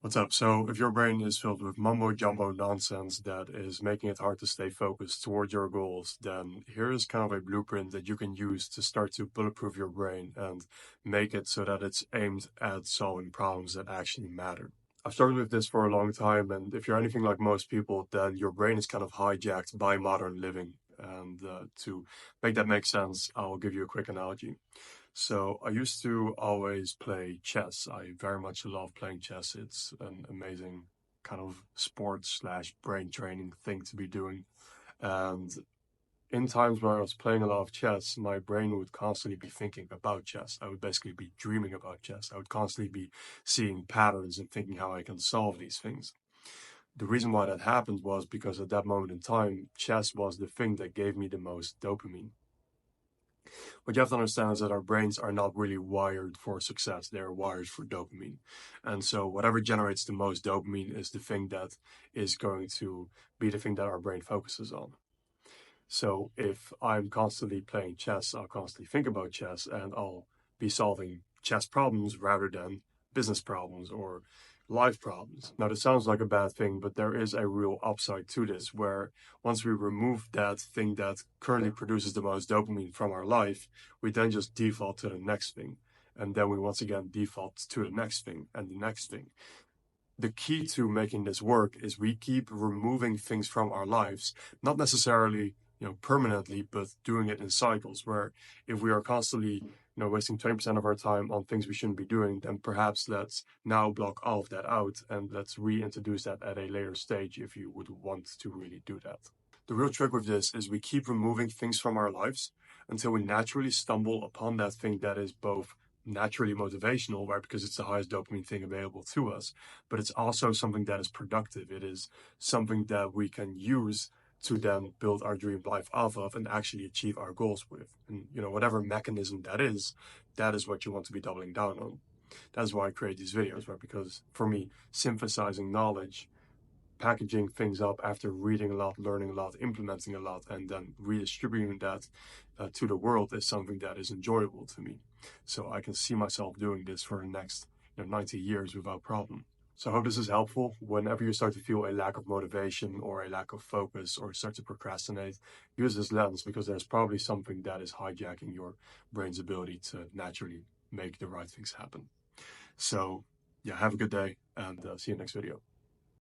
What's up? So, if your brain is filled with mumbo jumbo nonsense that is making it hard to stay focused towards your goals, then here is kind of a blueprint that you can use to start to bulletproof your brain and make it so that it's aimed at solving problems that actually matter. I've struggled with this for a long time, and if you're anything like most people, then your brain is kind of hijacked by modern living. And to make that make sense, I'll give you a quick analogy. So I used to always play chess. I very much love playing chess. It's an amazing kind of sports slash brain training thing to be doing. And in times where I was playing a lot of chess, my brain would constantly be thinking about chess. I would basically be dreaming about chess. I would constantly be seeing patterns and thinking how I can solve these things. The reason why that happened was because at that moment in time, chess was the thing that gave me the most dopamine. What you have to understand is that our brains are not really wired for success. They're wired for dopamine. And so whatever generates the most dopamine is the thing that is going to be the thing that our brain focuses on. So if I'm constantly playing chess, I'll constantly think about chess and I'll be solving chess problems rather than business problems or life problems. Now, this sounds like a bad thing, but there is a real upside to this where once we remove that thing that currently produces the most dopamine from our life, we then just default to the next thing. And then we once again default to the next thing and the next thing. The key to making this work is we keep removing things from our lives, not necessarily permanently, but doing it in cycles where if we are constantly wasting 20% of our time on things we shouldn't be doing, then perhaps let's now block all of that out and let's reintroduce that at a later stage if you would want to really do that. The real trick with this is we keep removing things from our lives until we naturally stumble upon that thing that is both naturally motivational, right? Because it's the highest dopamine thing available to us, but it's also something that is productive. It is something that we can use to then build our dream life off of and actually achieve our goals with. And whatever mechanism that is what you want to be doubling down on. That's why I create these videos, right? Because for me, synthesizing knowledge, packaging things up after reading a lot, learning a lot, implementing a lot, and then redistributing that to the world is something that is enjoyable to me. So I can see myself doing this for the next 90 years without problem. So I hope this is helpful. Whenever you start to feel a lack of motivation or a lack of focus or start to procrastinate, use this lens because there's probably something that is hijacking your brain's ability to naturally make the right things happen. So yeah, have a good day and see you next video.